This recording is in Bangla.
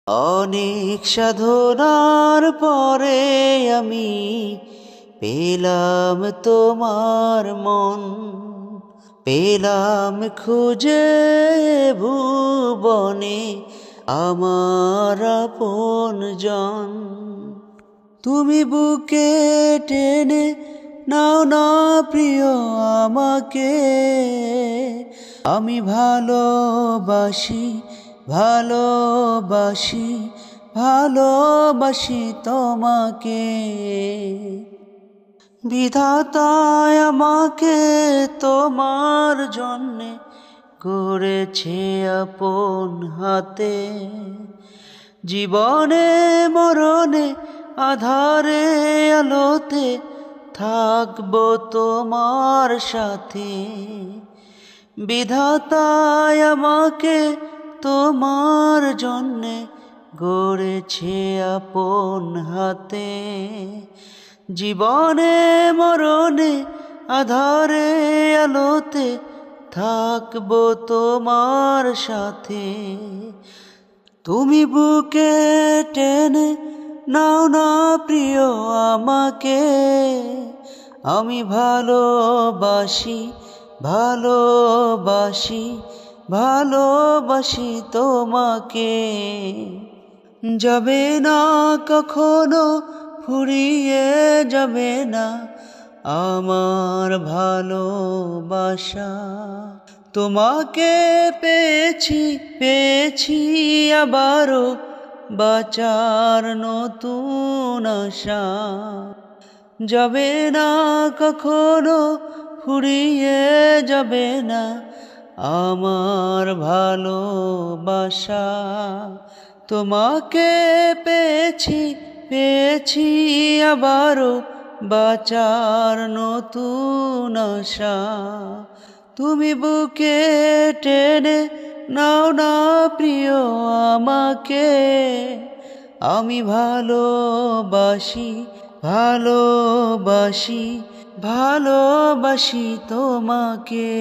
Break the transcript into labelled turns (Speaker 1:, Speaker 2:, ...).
Speaker 1: অনেক সাধনার পরে আমি পেলাম তোমার মন, পেলাম খুঁজে ভুবনে আমার আপনজন। তুমি বুকে টেনে নাও না প্রিয় আমাকে, আমি ভালোবাসি ভালোবাসি ভালোবাসি তোমাকে। বিধাতায় আমাকে তোমার জন্যে করেছে আপন হাতে, জীবনে মরণে আধারে আলোতে থাকবো তোমার সাথে। বিধাতায় আমাকে তোমার জন্যে গড়েছে আপন হাতে, জীবনে মরণে আধারে আলোতে থাকবো তোমার সাথে। তুমি বুকে টেনে নাও না প্রিয় আমাকে, আমি ভালোবাসি ভালোবাসি ভালোবাসি তোমাকে। যাবে না কখনো ফুরিয়ে যাবে না আমার ভালোবাসা, তোমাকে পেয়েছি পেয়েছি আবারও বাঁচার নতুন আশা। যাবে না কখনো ফুরিয়ে যাবে না আমার ভালোবাসা, তোমাকে পেয়েছি পেয়েছি আবারও বাঁচার নতুন আশা। তুমি বুকে টেনে নাও না প্রিয় আমাকে, আমি ভালোবাসি ভালোবাসি ভালোবাসি তোমাকে।